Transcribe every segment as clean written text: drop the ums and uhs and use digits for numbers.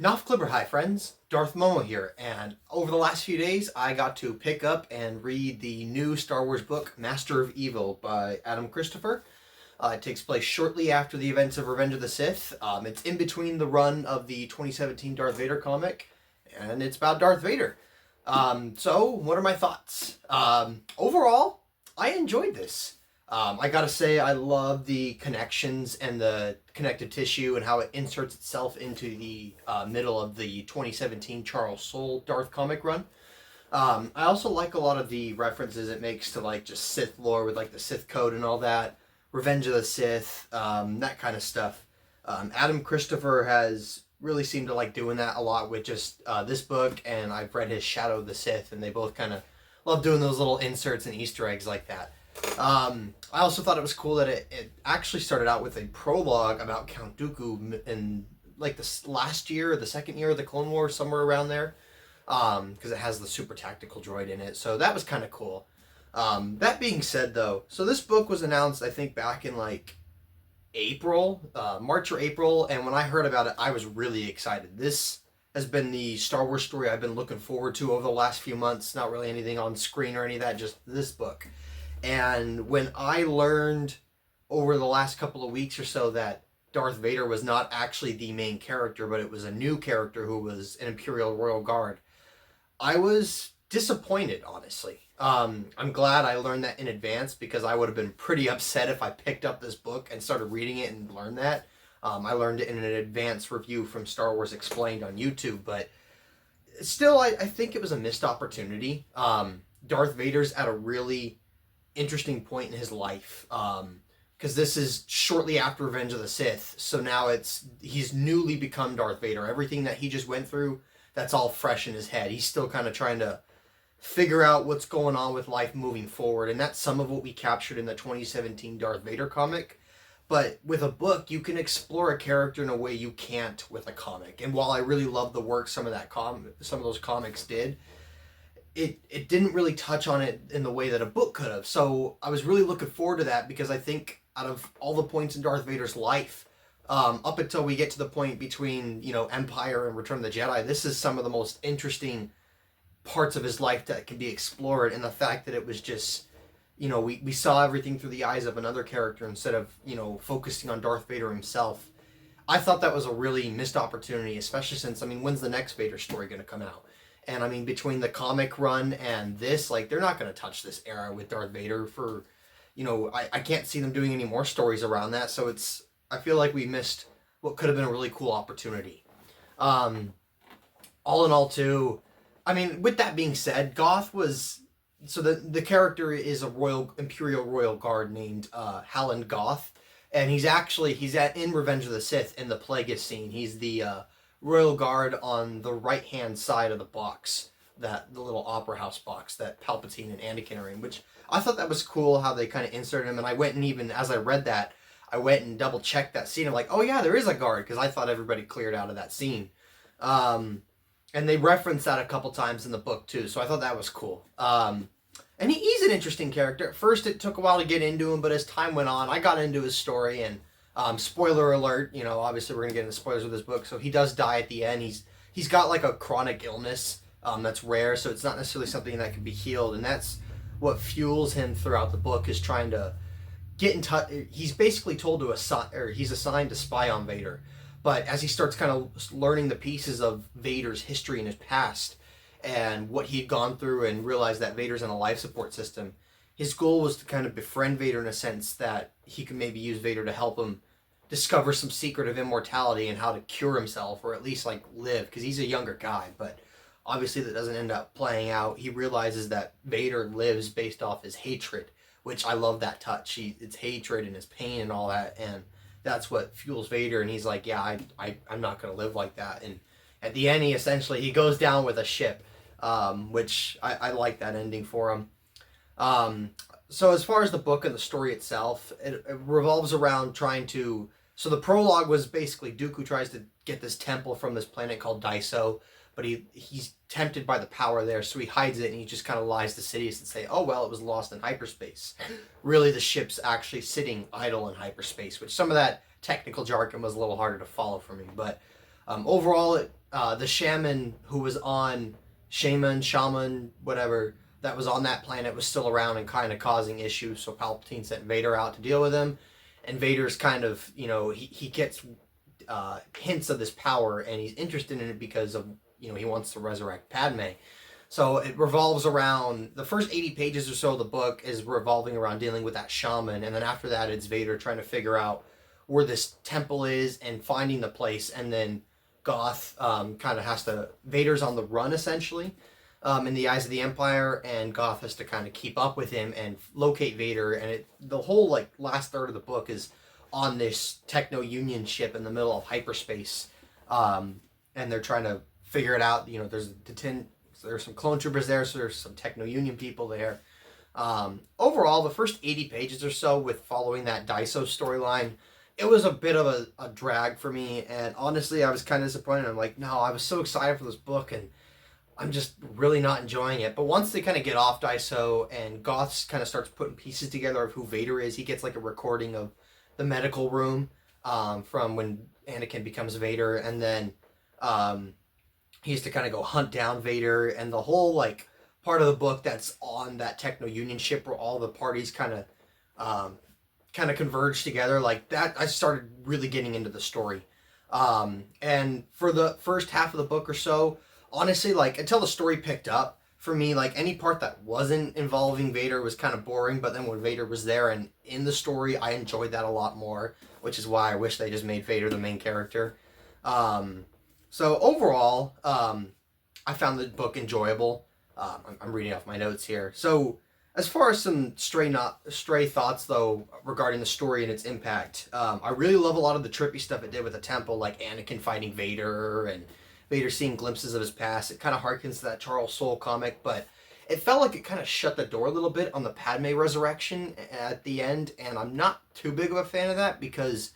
Knopf Clipper, hi friends, Darth Momo here, and over the last few days I got to pick up and read the new Star Wars book, Master of Evil by Adam Christopher. It takes place shortly after the events of Revenge of the Sith. It's in between the run of the 2017 Darth Vader comic, and it's about Darth Vader. So, what are my thoughts? Overall, I enjoyed this. I gotta say, I love the connections and the connective tissue and how it inserts itself into the middle of the 2017 Charles Soule Darth comic run. I also like a lot of the references it makes to like just Sith lore with like the Sith code and all that, Revenge of the Sith, that kind of stuff. Adam Christopher has really seemed to like doing that a lot with just this book, and I've read his Shadow of the Sith, and they both kind of love doing those little inserts and Easter eggs like that. I also thought it was cool that it actually started out with a prologue about Count Dooku in like the last year or the second year of the Clone Wars, somewhere around there, because it has the super tactical droid in it. So that was kind of cool. That being said, though, so this book was announced, I think, back in like April, March or April, and when I heard about it, I was really excited. This has been the Star Wars story I've been looking forward to over the last few months. Not really anything on screen or any of that, just this book. And when I learned over the last couple of weeks or so that Darth Vader was not actually the main character, but it was a new character who was an Imperial Royal Guard, I was disappointed, honestly. I'm glad I learned that in advance, because I would have been pretty upset if I picked up this book and started reading it and learned that. I learned it in an advanced review from Star Wars Explained on YouTube, but still, I think it was a missed opportunity. Darth Vader's at a really interesting point in his life, because this is shortly after Revenge of the Sith, so now he's newly become Darth Vader. Everything that he just went through, that's all fresh in his head. He's still kind of trying to figure out what's going on with life moving forward, and that's some of what we captured in the 2017 Darth Vader comic. But with a book, you can explore a character in a way you can't with a comic. And while I really love the work some of those comics did, it didn't really touch on it in the way that a book could have. So I was really looking forward to that, because I think out of all the points in Darth Vader's life, up until we get to the point between Empire and Return of the Jedi, this is some of the most interesting parts of his life that can be explored. And the fact that it was just we saw everything through the eyes of another character instead of focusing on Darth Vader himself. I thought that was a really missed opportunity, especially since, when's the next Vader story going to come out? And between the comic run and this, like, they're not going to touch this era with Darth Vader for, I can't see them doing any more stories around that. So I feel like we missed what could have been a really cool opportunity. All in all, too, with that being said, so the character is a Imperial Royal Guard named Halland Goth. And he's in Revenge of the Sith in the Plagueis scene. He's the Royal Guard on the right-hand side of the box, the little opera house box that Palpatine and Anakin are in, which I thought that was cool how they kind of inserted him. And I went and, even as I read that, I went and double-checked that scene. I'm like, oh yeah, there is a guard, because I thought everybody cleared out of that scene. And they referenced that a couple times in the book too, so I thought that was cool. And he's an interesting character. At first, it took a while to get into him, but as time went on, I got into his story, and spoiler alert, obviously we're going to get into spoilers with this book, so he does die at the end. He's got like a chronic illness that's rare, so it's not necessarily something that can be healed, and that's what fuels him throughout the book, is trying to get in touch. He's basically told he's assigned to spy on Vader, but as he starts kind of learning the pieces of Vader's history and his past, and what he'd gone through, and realized that Vader's in a life support system, his goal was to kind of befriend Vader in a sense that he could maybe use Vader to help him discover some secret of immortality and how to cure himself, or at least like live, because he's a younger guy. But obviously that doesn't end up playing out. He realizes that Vader lives based off his hatred, which I love that touch. It's hatred and his pain and all that, and that's what fuels Vader. And he's like, yeah, I'm not going to live like that. And at the end, he goes down with a ship, which I like that ending for him. So as far as the book and the story itself, it revolves around so the prologue was basically Dooku tries to get this temple from this planet called Daiso, but he's tempted by the power there, so he hides it, and he just kind of lies to Sidious and say, oh, well, it was lost in hyperspace. Really, the ship's actually sitting idle in hyperspace, which some of that technical jargon was a little harder to follow for me, but overall, the shaman, whatever, that was on that planet was still around and kind of causing issues. So Palpatine sent Vader out to deal with him, and Vader's kind of, he gets hints of this power, and he's interested in it because of, he wants to resurrect Padme. So it revolves around the first 80 pages or so of the book is revolving around dealing with that shaman, and then after that it's Vader trying to figure out where this temple is and finding the place, and then Goth kind of has to, Vader's on the run essentially, in the eyes of the Empire, and Goth has to kind of keep up with him and locate Vader, and the whole like last third of the book is on this Techno Union ship in the middle of hyperspace, and they're trying to figure it out. There's some clone troopers there, so there's some Techno Union people there. Overall, the first 80 pages or so with following that Daiso storyline, it was a bit of a drag for me, and honestly, I was kind of disappointed. I'm like, no, I was so excited for this book, and I'm just really not enjoying it. But once they kind of get off Daiso, and Goth kind of starts putting pieces together of who Vader is, he gets like a recording of the medical room from when Anakin becomes Vader, and then he has to kind of go hunt down Vader, and the whole like part of the book that's on that Techno Union ship where all the parties kind of converge together, like that. I started really getting into the story, and for the first half of the book or so, honestly, like until the story picked up for me, like any part that wasn't involving Vader was kind of boring. But then when Vader was there and in the story, I enjoyed that a lot more, which is why I wish they just made Vader the main character. So overall, I found the book enjoyable. I'm reading off my notes here. So as far as some stray thoughts though regarding the story and its impact, I really love a lot of the trippy stuff it did with the temple, like Anakin fighting Vader and Vader seeing glimpses of his past. It kind of harkens to that Charles Soule comic, but it felt like it kind of shut the door a little bit on the Padme resurrection at the end, and I'm not too big of a fan of that because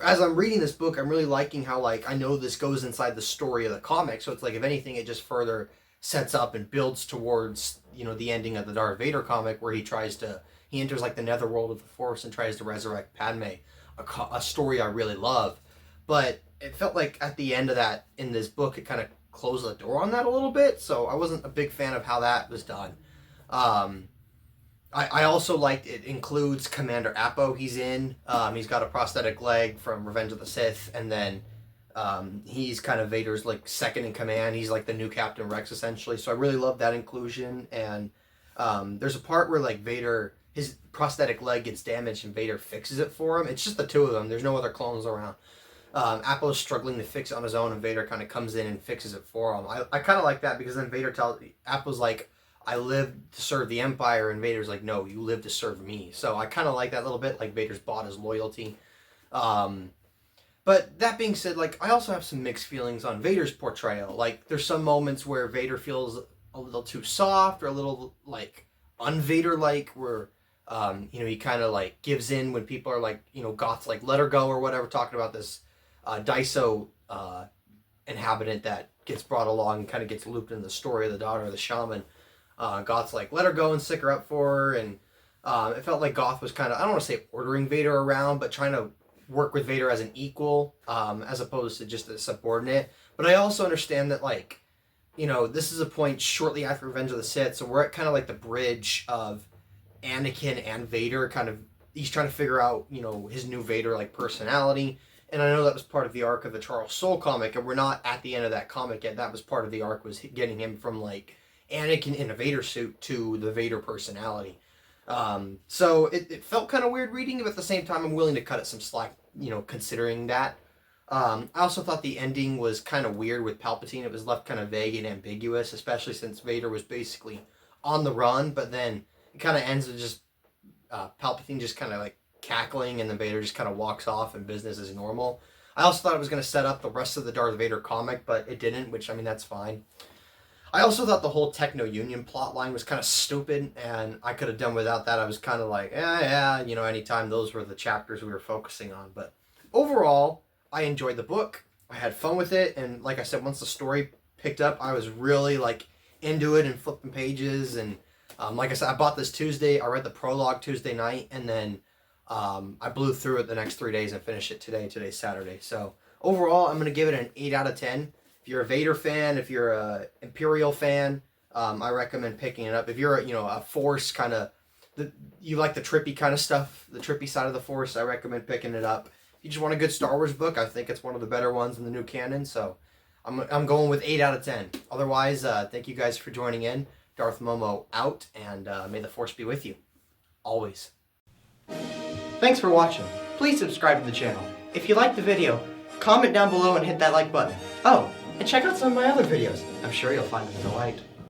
as I'm reading this book, I'm really liking how, like, I know this goes inside the story of the comic, so it's like, if anything, it just further sets up and builds towards, the ending of the Darth Vader comic where he enters, like, the netherworld of the Force and tries to resurrect Padme, a story I really love. But it felt like at the end of that, in this book, it kind of closed the door on that a little bit, so I wasn't a big fan of how that was done. I also liked it includes Commander Appo. He's in. He's got a prosthetic leg from Revenge of the Sith, and then he's kind of Vader's like second in command. He's like the new Captain Rex essentially. So I really love that inclusion. And there's a part where like Vader, his prosthetic leg gets damaged, and Vader fixes it for him. It's just the two of them. There's no other clones around. Appo's struggling to fix it on his own, and Vader kind of comes in and fixes it for him. I kind of like that because then Vader tells Appo's like, I live to serve the Empire, and Vader's like, no, you live to serve me. So I kind of like that little bit, like Vader's bought his loyalty. But that being said, like, I also have some mixed feelings on Vader's portrayal. Like, there's some moments where Vader feels a little too soft or a little, like, un-Vader-like, where, he kind of, like, gives in when people are like, Goth's like, let her go or whatever, talking about this Daiso inhabitant that gets brought along and kind of gets looped into the story of the daughter of the shaman. Goth's like, let her go and stick her up for her, and it felt like Goth was kind of, I don't want to say ordering Vader around, but trying to work with Vader as an equal, as opposed to just a subordinate. But I also understand that, like, this is a point shortly after Revenge of the Sith, so we're at kind of like the bridge of Anakin and Vader, kind of, he's trying to figure out, his new Vader, like, personality. And I know that was part of the arc of the Charles Soule comic, and we're not at the end of that comic yet. That was part of the arc, was getting him from, like, Anakin in a Vader suit to the Vader personality. So it felt kind of weird reading it, but at the same time, I'm willing to cut it some slack, considering that. I also thought the ending was kind of weird with Palpatine. It was left kind of vague and ambiguous, especially since Vader was basically on the run, but then it kind of ends with just Palpatine just kind of like cackling, and then Vader just kind of walks off and business as normal. I also thought it was going to set up the rest of the Darth Vader comic, but it didn't, which, I mean, that's fine. I also thought the whole Techno Union plotline was kind of stupid, and I could have done without that. I was kind of like, anytime those were the chapters we were focusing on. But overall, I enjoyed the book. I had fun with it, and like I said, once the story picked up, I was really like into it and flipping pages. And like I said, I bought this Tuesday. I read the prologue Tuesday night, and then I blew through it the next 3 days and finished it today. Today's Saturday. So overall, I'm going to give it an 8 out of 10. If you're a Vader fan, if you're a Imperial fan, I recommend picking it up. If you're a Force kind of, you like the trippy kind of stuff, the trippy side of the Force, I recommend picking it up. If you just want a good Star Wars book, I think it's one of the better ones in the new canon. So I'm going with 8 out of 10. Otherwise, thank you guys for joining in. Darth Momo out, and may the Force be with you. Always. Thanks for watching. Please subscribe to the channel. If you liked the video, comment down below and hit that like button. Oh, and check out some of my other videos. I'm sure you'll find them in the light.